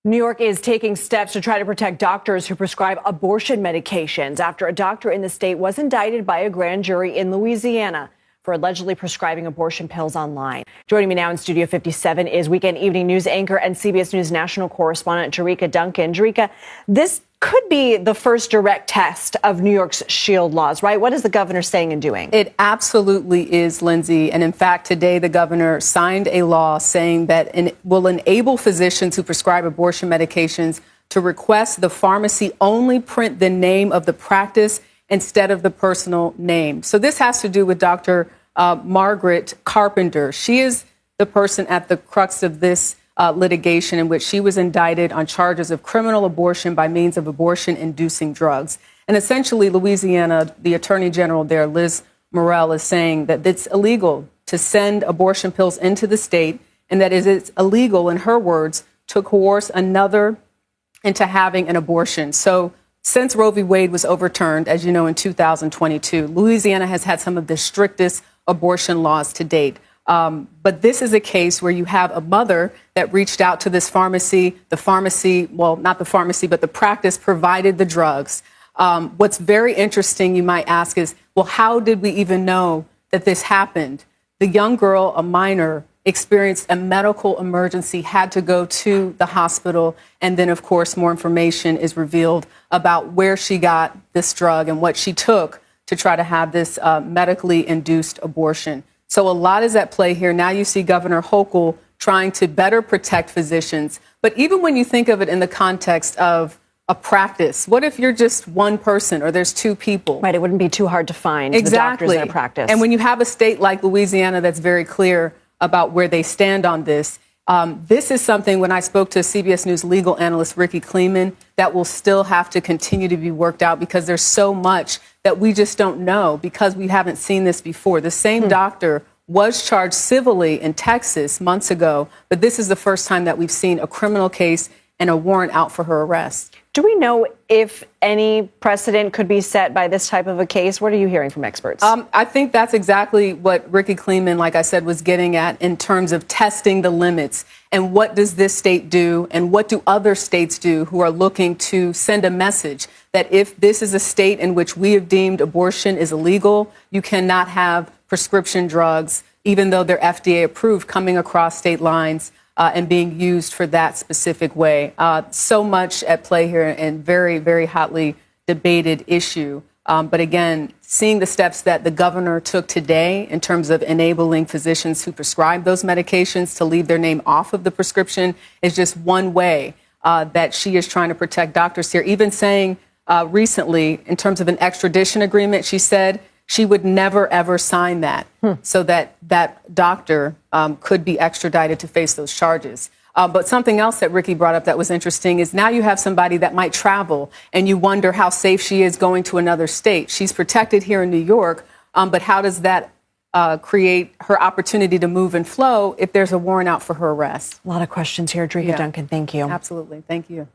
New York is taking steps to try to protect doctors who prescribe abortion medications after a doctor in the state was indicted by a grand jury in Louisiana for allegedly prescribing abortion pills online. Joining me now in Studio 57 is Weekend Evening News anchor and CBS News national correspondent Jericka Duncan. Jericka, this could be the first direct test of New York's shield laws, right? What is the governor saying and doing? It absolutely is, Lindsay. And in fact, today the governor signed a law saying that it will enable physicians who prescribe abortion medications to request the pharmacy only print the name of the practice instead of the personal name. So this has to do with Dr. Margaret Carpenter. She is the person at the crux of this litigation in which she was indicted on charges of criminal abortion by means of abortion-inducing drugs. And essentially, Louisiana, the attorney general there, Liz Murrill, is saying that it's illegal to send abortion pills into the state and that it's illegal, in her words, to coerce another into having an abortion. So since Roe v. Wade was overturned, as you know, in 2022, Louisiana has had some of the strictest abortion laws to date. But this is a case where you have a mother that reached out to this pharmacy. The pharmacy, well, not the pharmacy, but the practice provided the drugs. What's very interesting, you might ask, is, well, how did we even know that this happened? The young girl, a minor, experienced a medical emergency, had to go to the hospital. And then, of course, more information is revealed about where she got this drug and what she took to try to have this medically induced abortion. So a lot is at play here. Now you see Governor Hochul trying to better protect physicians. But even when you think of it in the context of a practice, what if you're just one person or there's two people? Right, it wouldn't be too hard to find exactly. the doctors in a practice. And when you have a state like Louisiana that's very clear about where they stand on this, this is something, when I spoke to CBS News legal analyst Ricky Kleeman, that will still have to continue to be worked out because there's so much that we just don't know because we haven't seen this before. The same doctor was charged civilly in Texas months ago, but this is the first time that we've seen a criminal case and a warrant out for her arrest. Do we know if any precedent could be set by this type of a case? What are you hearing from experts? I think that's exactly what Ricky Kleeman, like I said, was getting at in terms of testing the limits. And what does this state do? And what do other states do who are looking to send a message that if this is a state in which we have deemed abortion is illegal, you cannot have prescription drugs, even though they're FDA approved, coming across state lines and being used for that specific way. So much at play here and very, very hotly debated issue. But again, seeing the steps that the governor took today in terms of enabling physicians who prescribe those medications to leave their name off of the prescription is just one way that she is trying to protect doctors here. Even saying recently, in terms of an extradition agreement, she said she would never, ever sign that so that that doctor could be extradited to face those charges. But something else that Ricky brought up that was interesting is now you have somebody that might travel and you wonder how safe she is going to another state. She's protected here in New York, but how does that create her opportunity to move and flow if there's a warrant out for her arrest? A lot of questions here. Jericka Duncan, thank you. Absolutely. Thank you.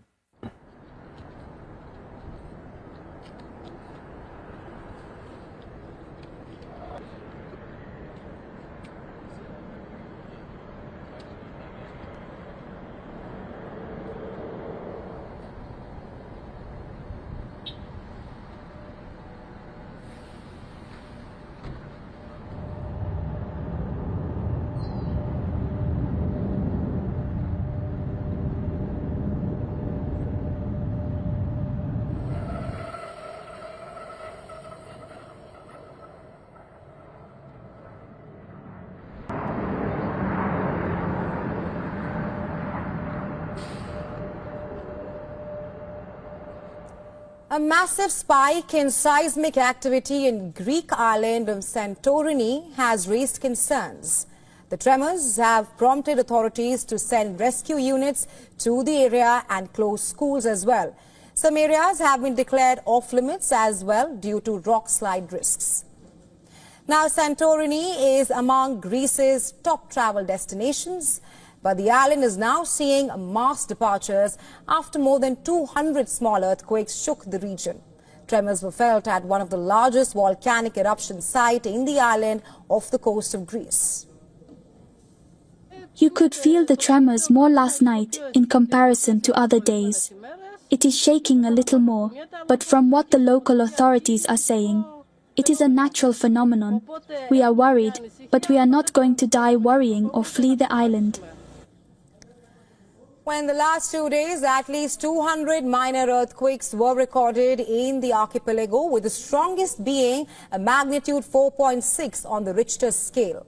A massive spike in seismic activity in Greek island of Santorini has raised concerns. The tremors have prompted authorities to send rescue units to the area and close schools as well. Some areas have been declared off limits as well due to rock slide risks. Now, Santorini is among Greece's top travel destinations, but the island is now seeing mass departures after more than 200 small earthquakes shook the region. Tremors were felt at one of the largest volcanic eruption sites in the island off the coast of Greece. You could feel the tremors more last night in comparison to other days. It is shaking a little more, but from what the local authorities are saying, it is a natural phenomenon. We are worried, but we are not going to die worrying or flee the island. When the last 2 days, at least 200 minor earthquakes were recorded in the archipelago, with the strongest being a magnitude 4.6 on the Richter scale,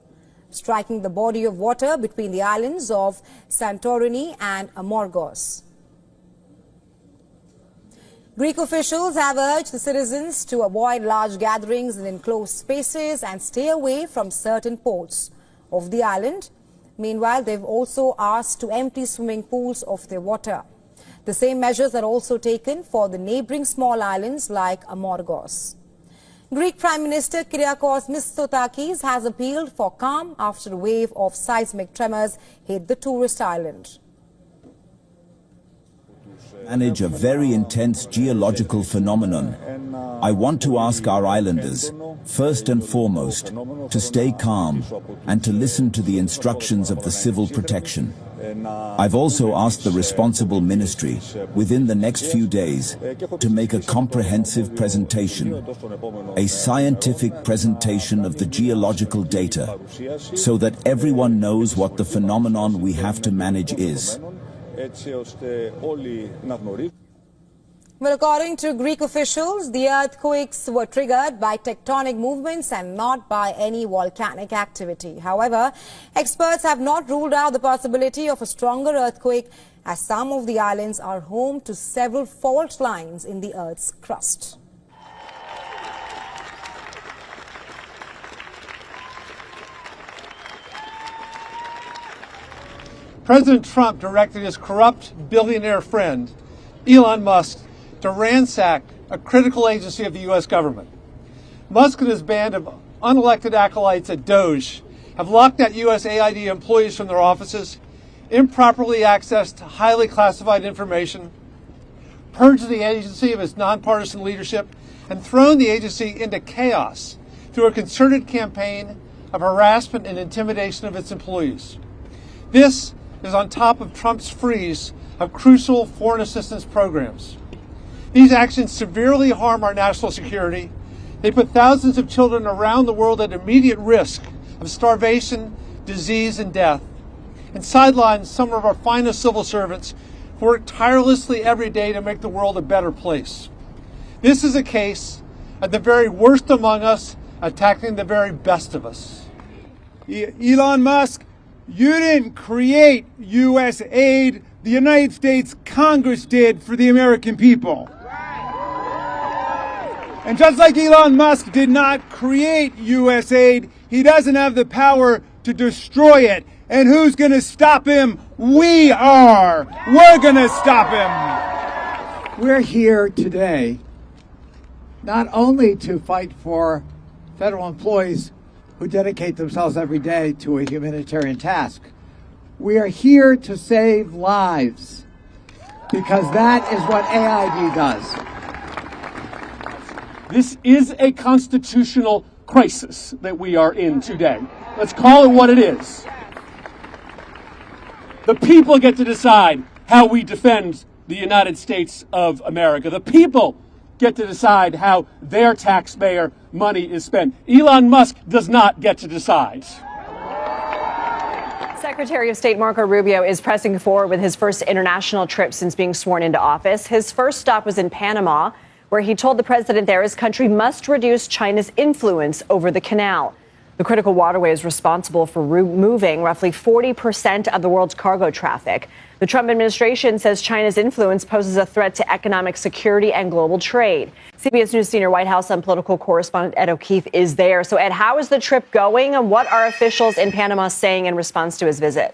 striking the body of water between the islands of Santorini and Amorgos. Greek officials have urged the citizens to avoid large gatherings in enclosed spaces and stay away from certain ports of the island. Meanwhile, they've also asked to empty swimming pools of their water. The same measures are also taken for the neighboring small islands like Amorgos. Greek Prime Minister Kyriakos Mitsotakis has appealed for calm after a wave of seismic tremors hit the tourist island. Manage a very intense geological phenomenon. I want to ask our islanders, first and foremost, to stay calm and to listen to the instructions of the civil protection. I've also asked the responsible ministry, within the next few days, to make a comprehensive presentation, a scientific presentation of the geological data, so that everyone knows what the phenomenon we have to manage is. Well, according to Greek officials, the earthquakes were triggered by tectonic movements and not by any volcanic activity. However, experts have not ruled out the possibility of a stronger earthquake, as some of the islands are home to several fault lines in the Earth's crust. President Trump directed his corrupt billionaire friend, Elon Musk, to ransack a critical agency of the U.S. government. Musk and his band of unelected acolytes at DOGE have locked out USAID employees from their offices, improperly accessed highly classified information, purged the agency of its nonpartisan leadership, and thrown the agency into chaos through a concerted campaign of harassment and intimidation of its employees. This is on top of Trump's freeze of crucial foreign assistance programs. These actions severely harm our national security. They put thousands of children around the world at immediate risk of starvation, disease, and death, and sideline some of our finest civil servants who work tirelessly every day to make the world a better place. This is a case of the very worst among us attacking the very best of us. Elon Musk, you didn't create U.S. aid. The United States Congress did for the American people. And just like Elon Musk did not create U.S. aid, he doesn't have the power to destroy it. And who's going to stop him? We are. We're going to stop him. We're here today not only to fight for federal employees who dedicate themselves every day to a humanitarian task. We are here to save lives, because that is what AID does. This is a constitutional crisis that we are in today. Let's call it what it is. The people get to decide how we defend the United States of America. The people get to decide how their taxpayer money is spent. Elon Musk does not get to decide. Secretary of State Marco Rubio is pressing forward with his first international trip since being sworn into office. His first stop was in Panama, where he told the president there his country must reduce China's influence over the canal. The critical waterway is responsible for moving roughly 40% of the world's cargo traffic. The Trump administration says China's influence poses a threat to economic security and global trade. CBS News senior White House and political correspondent Ed O'Keefe is there. So, Ed, how is the trip going, and what are officials in Panama saying in response to his visit?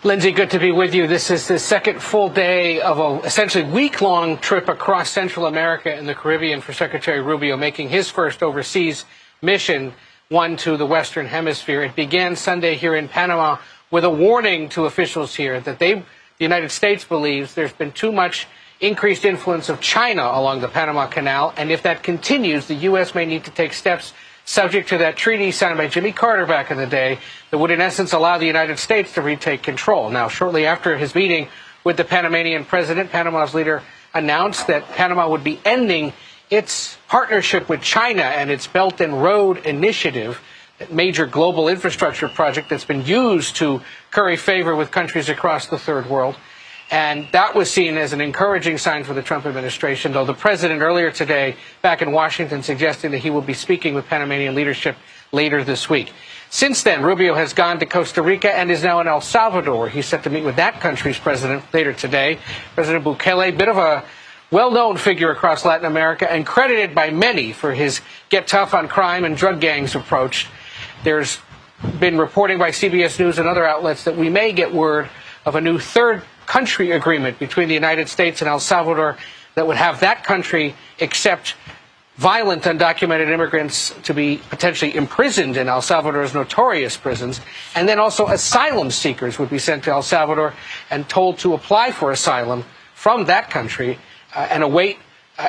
Lindsay, good to be with you. This is the second full day of a essentially week-long trip across Central America and the Caribbean for Secretary Rubio, making his first overseas mission, one to the Western Hemisphere. It began Sunday here in Panama with a warning to officials here that the United States believes there's been too much increased influence of China along the Panama Canal, and if that continues, the U.S. may need to take steps subject to that treaty signed by Jimmy Carter back in the day that would in essence allow the United States to retake control. Now, shortly after his meeting with the Panamanian president, Panama's leader announced that Panama would be ending its partnership with China and its Belt and Road Initiative, a major global infrastructure project that's been used to curry favor with countries across the third world. And that was seen as an encouraging sign for the Trump administration, though the president earlier today back in Washington suggesting that he will be speaking with Panamanian leadership later this week. Since then, Rubio has gone to Costa Rica and is now in El Salvador. He's set to meet with that country's president later today. President Bukele, bit of a well-known figure across Latin America and credited by many for his get tough on crime and drug gangs approach. There's been reporting by CBS News and other outlets that we may get word of a new third country agreement between the United States and El Salvador that would have that country accept violent undocumented immigrants to be potentially imprisoned in El Salvador's notorious prisons, and then also asylum seekers would be sent to El Salvador and told to apply for asylum from that country and await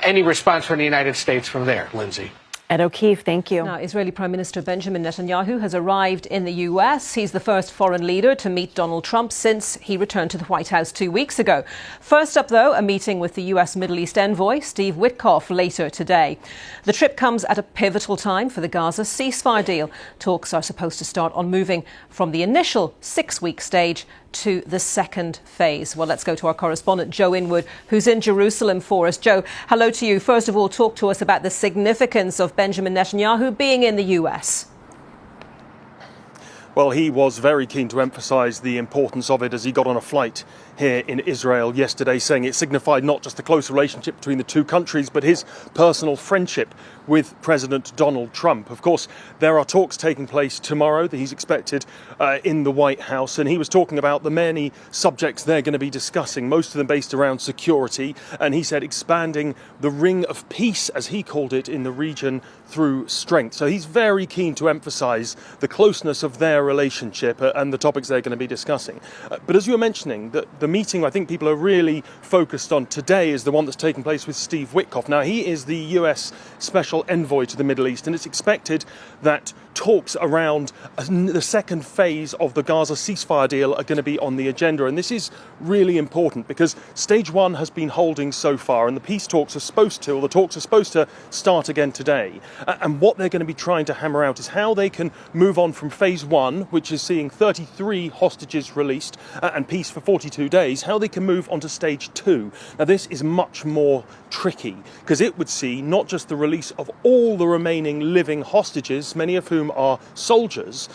any response from the United States from there. Lindsay. Ed O'Keefe, thank you. Now, Israeli Prime Minister Benjamin Netanyahu has arrived in the US. He's the first foreign leader to meet Donald Trump since he returned to the White House 2 weeks ago. First up, though, a meeting with the US Middle East envoy, Steve Witkoff, later today. The trip comes at a pivotal time for the Gaza ceasefire deal. Talks are supposed to start on moving from the initial 6-week stage to the second phase. Well, let's go to our correspondent, Joe Inwood, who's in Jerusalem for us. Joe, hello to you. First of all, talk to us about the significance of Benjamin Netanyahu being in the US. Well, he was very keen to emphasise the importance of it as he got on a flight here in Israel yesterday, saying it signified not just the close relationship between the two countries, but his personal friendship with President Donald Trump. Of course, there are talks taking place tomorrow that he's expected in the White House, and he was talking about the many subjects they're going to be discussing, most of them based around security, and he said expanding the ring of peace, as he called it, in the region through strength. So he's very keen to emphasise the closeness of their relationship and the topics they're going to be discussing. But as you were mentioning, the meeting I think people are really focused on today is the one that's taking place with Steve Witkoff. Now, he is the US Special Envoy to the Middle East, and it's expected that talks around the second phase of the Gaza ceasefire deal are going to be on the agenda. And this is really important because stage one has been holding so far, and the peace talks are supposed to start again today. And what they're going to be trying to hammer out is how they can move on from phase one, which is seeing 33 hostages released and peace for 42 days, how they can move on to stage two. Now, this is much more tricky because it would see not just the release of all the remaining living hostages, many of whom are soldiers,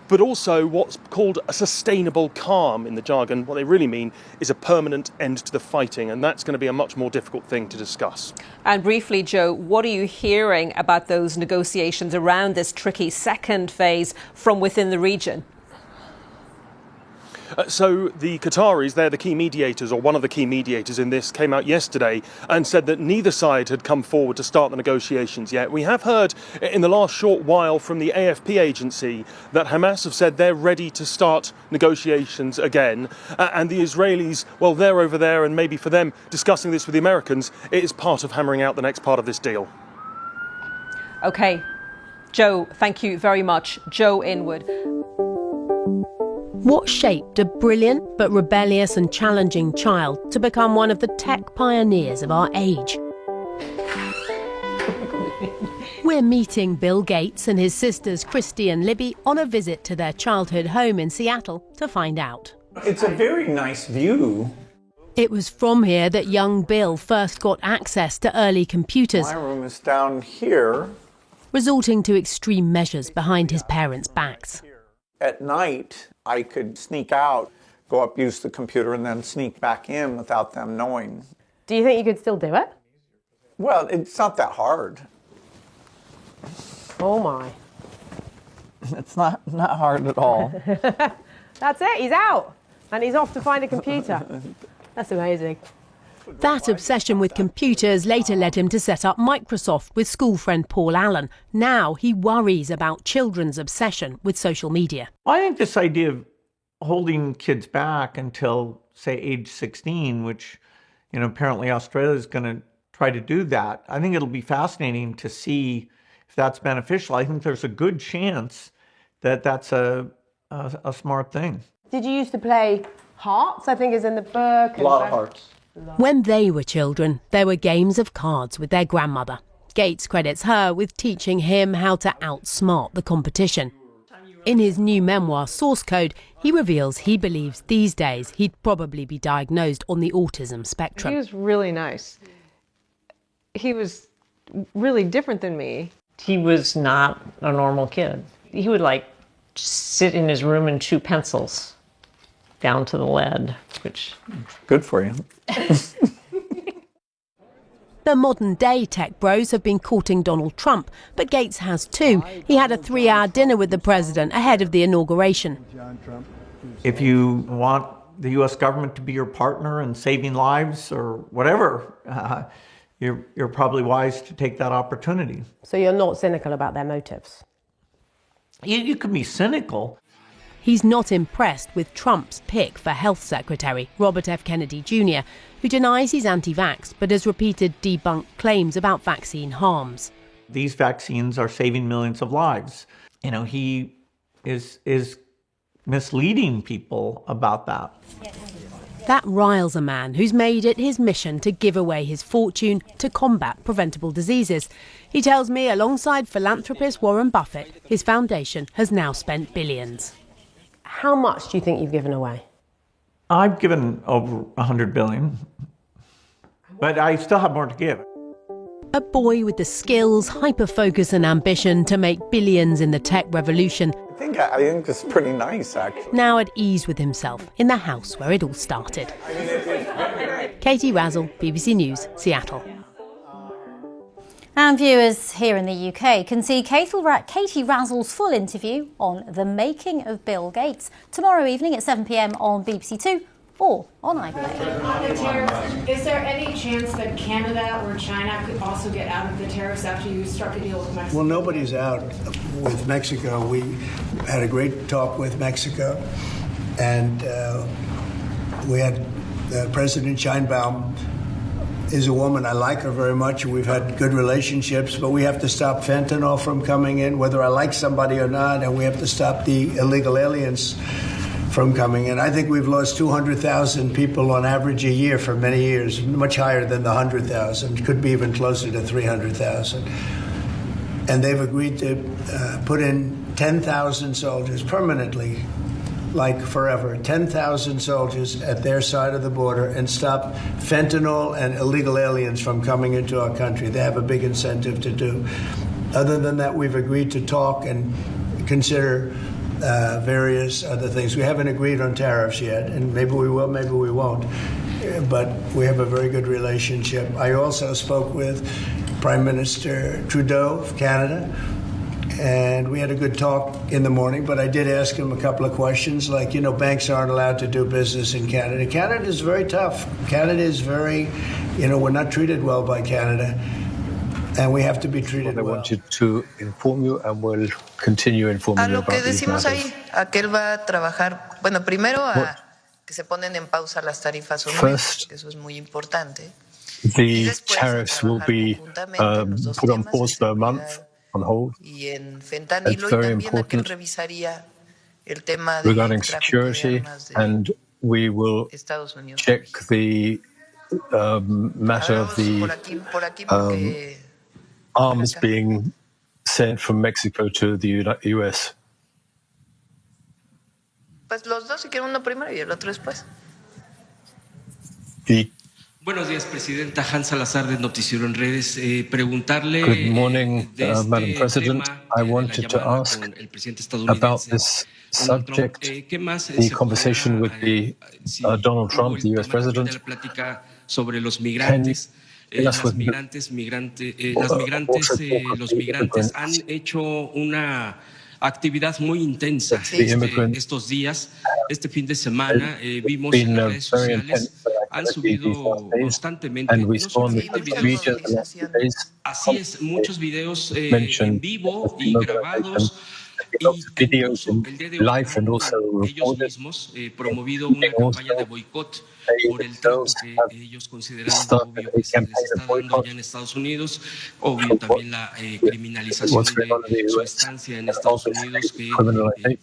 but also what's called a sustainable calm in the jargon. What they really mean is a permanent end to the fighting, and that's going to be a much more difficult thing to discuss. And briefly, Joe, what are you hearing about those negotiations around this tricky second phase from within the region? So the Qataris, they're the key mediators, or one of the key mediators in this, came out yesterday and said that neither side had come forward to start the negotiations yet. We have heard in the last short while from the AFP agency that Hamas have said they're ready to start negotiations again. And the Israelis, well, they're over there, and maybe for them discussing this with the Americans, it is part of hammering out the next part of this deal. OK. Joe, thank you very much. Joe Inwood. What shaped a brilliant but rebellious and challenging child to become one of the tech pioneers of our age? We're meeting Bill Gates and his sisters Christy and Libby on a visit to their childhood home in Seattle to find out. It's a very nice view. It was from here that young Bill first got access to early computers. My room is down here. Resorting to extreme measures behind his parents' backs. At night, I could sneak out, go up, use the computer, and then sneak back in without them knowing. Do you think you could still do it? Well, it's not that hard. Oh my. It's not hard at all. That's it, he's out. And he's off to find a computer. That's amazing. That obsession with computers later led him to set up Microsoft with school friend Paul Allen. Now he worries about children's obsession with social media. I think this idea of holding kids back until, say, age 16, which, apparently Australia is going to try to do that. I think it'll be fascinating to see if that's beneficial, I think there's a good chance that that's a smart thing. Did you used to play hearts, I think is in the book? A lot of hearts. When they were children, there were games of cards with their grandmother. Gates credits her with teaching him how to outsmart the competition. In his new memoir, Source Code, he reveals he believes these days he'd probably be diagnosed on the autism spectrum. He was really nice. He was really different than me. He was not a normal kid. He would sit in his room and chew pencils down to the lead, which... Good for you. The modern-day tech bros have been courting Donald Trump, but Gates has too. He had a 3-hour dinner with the president ahead of the inauguration. If you want the U.S. government to be your partner in saving lives or whatever, you're probably wise to take that opportunity. So you're not cynical about their motives? You can be cynical. He's not impressed with Trump's pick for health secretary, Robert F. Kennedy Jr., who denies he's anti-vax but has repeated debunked claims about vaccine harms. These vaccines are saving millions of lives. He is misleading people about that. That riles a man who's made it his mission to give away his fortune to combat preventable diseases. He tells me alongside philanthropist Warren Buffett, his foundation has now spent billions. How much do you think you've given away? I've given over $100 billion, but I still have more to give. A boy with the skills, hyper-focus and ambition to make billions in the tech revolution. I think this is pretty nice, actually. Now at ease with himself in the house where it all started. Katie Razzle, BBC News, Seattle. And viewers here in the UK can see Katie Razzle's full interview on the making of Bill Gates tomorrow evening at 7 p.m. on BBC Two or on iPlayer. Is there any chance that Canada or China could also get out of the tariffs after you struck a deal with Mexico? Well, nobody's out with Mexico. We had a great talk with Mexico, and we had President Sheinbaum is a woman. I like her very much. We've had good relationships, but we have to stop fentanyl from coming in, whether I like somebody or not, and we have to stop the illegal aliens from coming in. I think we've lost 200,000 people on average a year for many years, much higher than the 100,000, could be even closer to 300,000. And they've agreed to put in 10,000 soldiers permanently, like forever, 10,000 soldiers at their side of the border and stop fentanyl and illegal aliens from coming into our country. They have a big incentive to do. Other than that, we've agreed to talk and consider various other things. We haven't agreed on tariffs yet, and maybe we will, maybe we won't. But we have a very good relationship. I also spoke with Prime Minister Trudeau of Canada, and we had a good talk in the morning, but I did ask him a couple of questions, like, banks aren't allowed to do business in Canada. Canada is very tough. Canada is very, we're not treated well by Canada, and we have to be treated well. I wanted to inform you and will continue informing you about these matters. Aquel va a trabajar, bueno, primero a que se ponen en pausa las tarifas un mes, eso es muy importante. The tariffs will be put on pause for a month. On hold. It's very important regarding security, and we will check the matter of the arms being sent from Mexico to the US. Pues los dos, si quieren uno primero y el otro después. Buenos días, Presidenta. Hans Salazar de Noticiero en Redes. Preguntarle. Good morning, Madam President. I wanted to ask about this subject, the conversation with the Donald Trump, the U.S. President. Sobre los migrantes. Los migrantes han hecho una actividad muy intensa estos días. Este fin de semana vimos en las redes sociales han subido constantemente videos. Así es, muchos videos en vivo y grabados lots of videos in live and also ellos recorded. mismos promovido una campaña de boicot por el trato que ellos consideran obvio que se les está dando allá en Estados Unidos, obvio también la criminalización de su estancia en Estados Unidos, que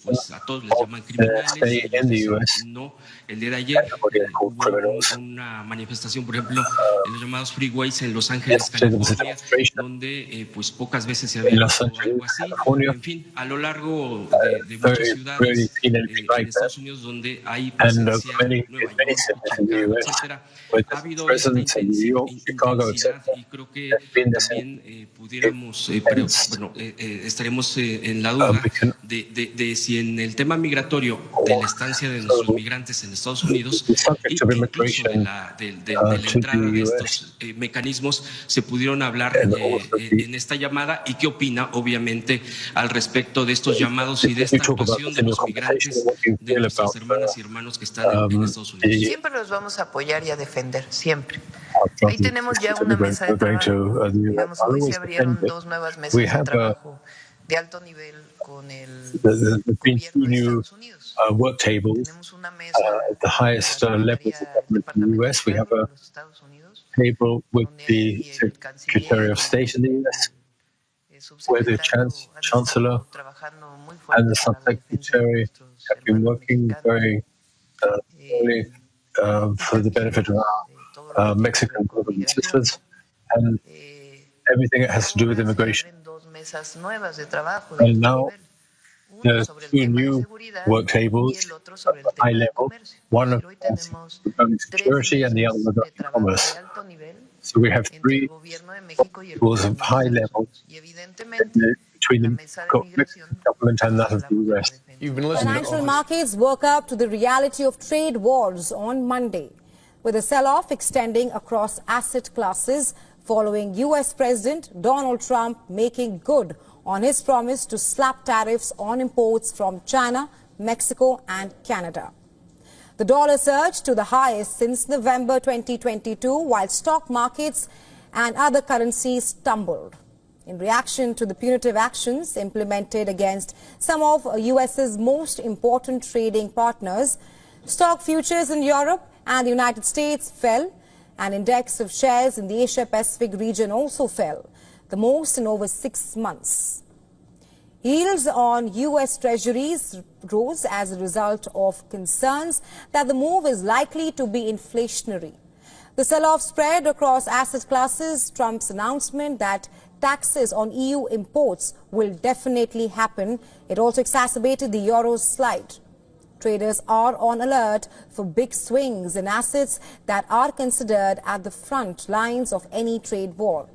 pues a todos les llaman criminales, no. El día de ayer hubo una manifestación, por ejemplo, en los llamados freeways en Los Ángeles, California, donde pues pocas veces se había visto algo así. En fin, a lo largo de muchas ciudades en Estados Unidos donde hay presencia en Nueva York, Chicago, etcétera, ha habido esta intensidad y creo que también pudiéramos, estaremos en la duda de si en el tema migratorio de la estancia de nuestros migrantes en Estados Unidos y incluso de la entrada de estos mecanismos se pudieron hablar en esta llamada, y qué opina obviamente al respecto de estos llamados y de esta actuación de los migrantes, de nuestras hermanas y hermanos que están en Estados Unidos. Siempre los vamos a apoyar y a defender, siempre. Ahí tenemos ya una mesa de trabajo. Digamos, hoy se abrieron 2 nuevas mesas de trabajo de alto nivel con el gobierno de Estados Unidos. Work tables at the highest levels of government in the US. We have a table with the Secretary of State in the US, where the Chancellor and the Subsecretary have been working very thoroughly for the benefit of our Mexican brothers and sisters, and everything that has to do with immigration. And now there are 2 new work tables at a high level, one of regarding security and the other regarding commerce. So we have 3 tables of high level between the Mexican government and that of the US. Financial markets woke up to the reality of trade wars on Monday, with a sell-off extending across asset classes following U.S. President Donald Trump making good on his promise to slap tariffs on imports from China, Mexico and Canada. The dollar surged to the highest since November 2022, while stock markets and other currencies tumbled. In reaction to the punitive actions implemented against some of U.S.'s most important trading partners, stock futures in Europe and the United States fell. An index of shares in the Asia-Pacific region also fell, the most in over 6 months. Yields on U.S. Treasuries rose as a result of concerns that the move is likely to be inflationary. The sell-off spread across asset classes. Trump's announcement that taxes on EU imports will definitely happen. It also exacerbated the euro's slide. Traders are on alert for big swings in assets that are considered at the front lines of any trade war.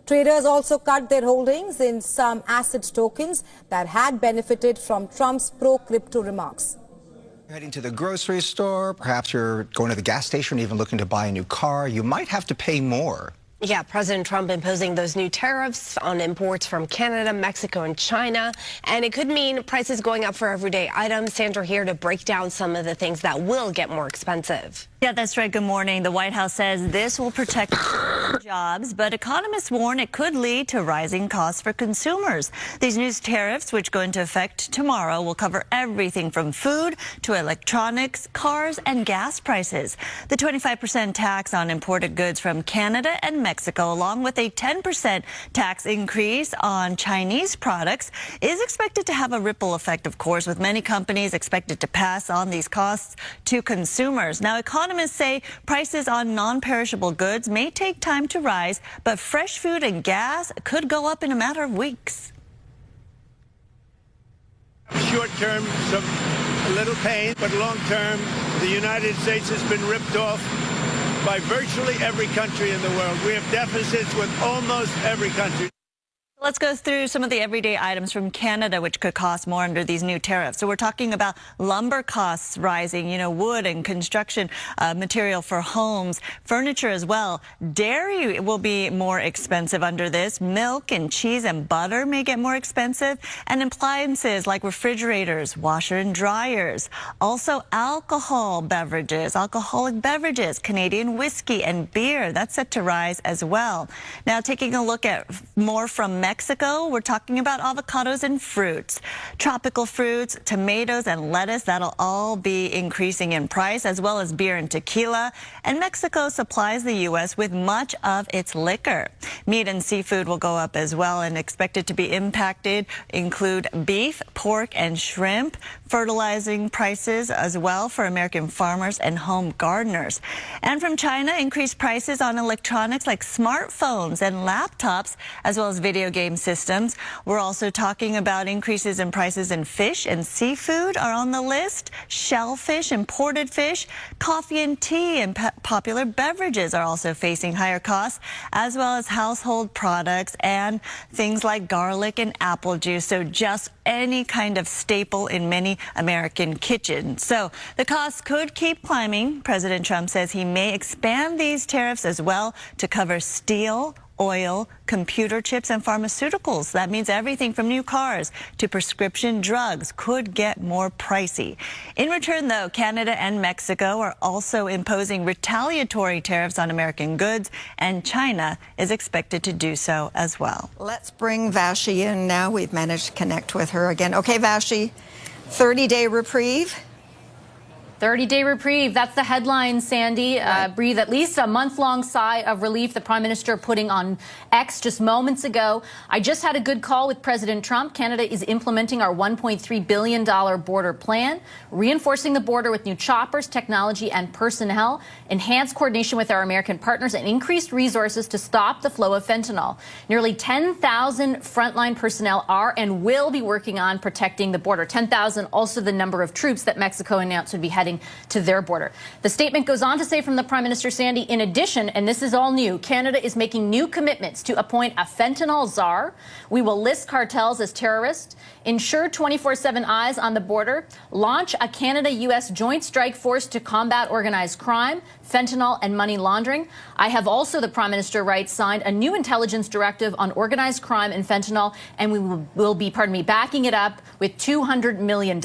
Traders also cut their holdings in some asset tokens that had benefited from Trump's pro-crypto remarks. Heading to the grocery store, perhaps you're going to the gas station, even looking to buy a new car, you might have to pay more. Yeah, President Trump imposing those new tariffs on imports from Canada, Mexico, and China. And it could mean prices going up for everyday items. Sandra here to break down some of the things that will get more expensive. Yeah, that's right. Good morning. The White House says this will protect jobs, but economists warn it could lead to rising costs for consumers. These new tariffs, which go into effect tomorrow, will cover everything from food to electronics, cars, and gas prices. The 25% tax on imported goods from Canada and Mexico, along with a 10% tax increase on Chinese products, is expected to have a ripple effect, of course, with many companies expected to pass on these costs to consumers. Now, economists say prices on non-perishable goods may take time to rise, but fresh food and gas could go up in a matter of weeks. Short term, a little pain, but long term, the United States has been ripped off by virtually every country in the world. We have deficits with almost every country. Let's go through some of the everyday items from Canada, which could cost more under these new tariffs. So we're talking about lumber costs rising, wood and construction material for homes, furniture as well. Dairy will be more expensive under this. Milk and cheese and butter may get more expensive. And appliances like refrigerators, washer and dryers. Also alcoholic beverages, Canadian whiskey and beer. That's set to rise as well. Now taking a look at more from Mexico. Mexico, we're talking about avocados and fruits. Tropical fruits, tomatoes and lettuce, that'll all be increasing in price, as well as beer and tequila. And Mexico supplies the U.S. with much of its liquor. Meat and seafood will go up as well, and expected to be impacted include beef, pork, and shrimp. Fertilizing prices as well for American farmers and home gardeners. And from China, increased prices on electronics like smartphones and laptops, as well as video game systems. We're also talking about increases in prices in fish and seafood are on the list. Shellfish, imported fish, coffee and tea, and popular beverages are also facing higher costs, as well as household products and things like garlic and apple juice. So just any kind of staple in many American kitchens. So the costs could keep climbing. President Trump says he may expand these tariffs as well to cover steel, oil, computer chips, and pharmaceuticals. That means everything from new cars to prescription drugs could get more pricey. In return, though, Canada and Mexico are also imposing retaliatory tariffs on American goods, and China is expected to do so as well. Let's bring Vashi in now. We've managed to connect with her again. Okay, Vashi, 30-day reprieve. 30-day reprieve. That's the headline, Sandy. Breathe at least a month-long sigh of relief, the Prime Minister putting on X just moments ago. I just had a good call with President Trump. Canada is implementing our $1.3 billion border plan, reinforcing the border with new choppers, technology, and personnel, enhanced coordination with our American partners, and increased resources to stop the flow of fentanyl. Nearly 10,000 frontline personnel are and will be working on protecting the border. 10,000 also the number of troops that Mexico announced would be heading to their border. The statement goes on to say from the Prime Minister, Sandy, in addition, and this is all new, Canada is making new commitments to appoint a fentanyl czar. We will list cartels as terrorists, ensure 24/7 eyes on the border, launch a Canada-U.S. joint strike force to combat organized crime, fentanyl, and money laundering. I have also, the Prime Minister writes, signed a new intelligence directive on organized crime and fentanyl, and we will be, backing it up with $200 million.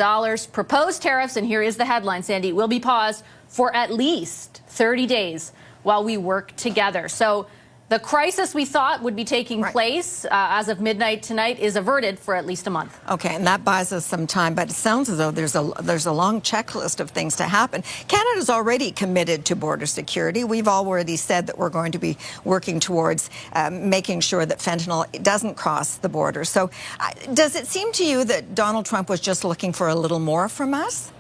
Proposed tariffs, and here is the headline, Sandy, will be paused for at least 30 days while we work together. So the crisis we thought would be taking place as of midnight tonight is averted for at least a month. Okay, and that buys us some time, but it sounds as though there's a long checklist of things to happen. Canada's already committed to border security. We've already said that we're going to be working towards making sure that fentanyl doesn't cross the border. So does it seem to you that Donald Trump was just looking for a little more from us?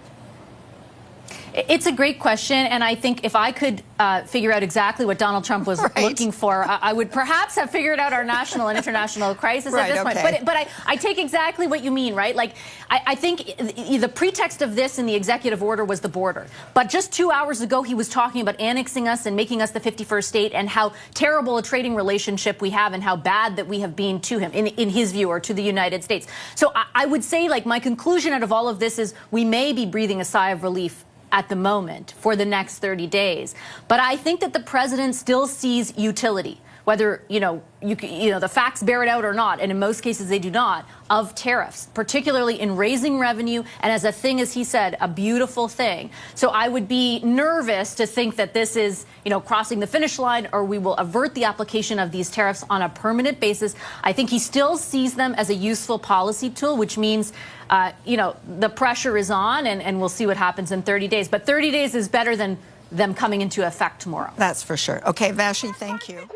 It's a great question, and I think if I could figure out exactly what Donald Trump was looking for, I would perhaps have figured out our national and international crisis at this point. But I take exactly what you mean, right? Like, I think the pretext of this in the executive order was the border. But just 2 hours ago, he was talking about annexing us and making us the 51st state, and how terrible a trading relationship we have and how bad that we have been to him, in his view, or to the United States. So I would say, like, my conclusion out of all of this is we may be breathing a sigh of relief at the moment for the next 30 days. But I think that the president still sees utility, whether, the facts bear it out or not, and in most cases they do not, of tariffs, particularly in raising revenue, and as a thing, as he said, a beautiful thing. So I would be nervous to think that this is, crossing the finish line, or we will avert the application of these tariffs on a permanent basis. I think he still sees them as a useful policy tool, which means, the pressure is on, and we'll see what happens in 30 days. But 30 days is better than them coming into effect tomorrow. That's for sure. Okay, Vashi, thank you.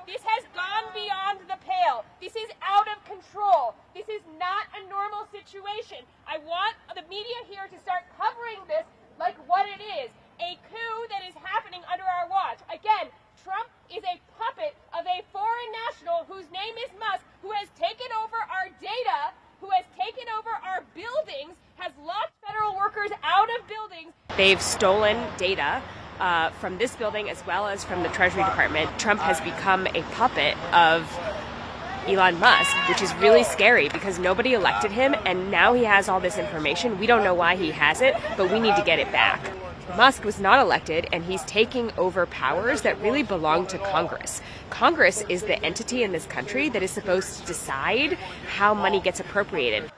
This has gone beyond the pale. This is out of control. This is not a normal situation. I want the media here to start covering this like what it is, a coup that is happening under our watch. Again, Trump is a puppet of a foreign national whose name is Musk, who has taken over our data, who has taken over our buildings, has locked federal workers out of buildings. They've stolen data from this building as well as from the Treasury Department. Trump has become a puppet of Elon Musk, which is really scary because nobody elected him, and now he has all this information. We don't know why he has it, but we need to get it back. Musk was not elected, and he's taking over powers that really belong to Congress. Congress is the entity in this country that is supposed to decide how money gets appropriated.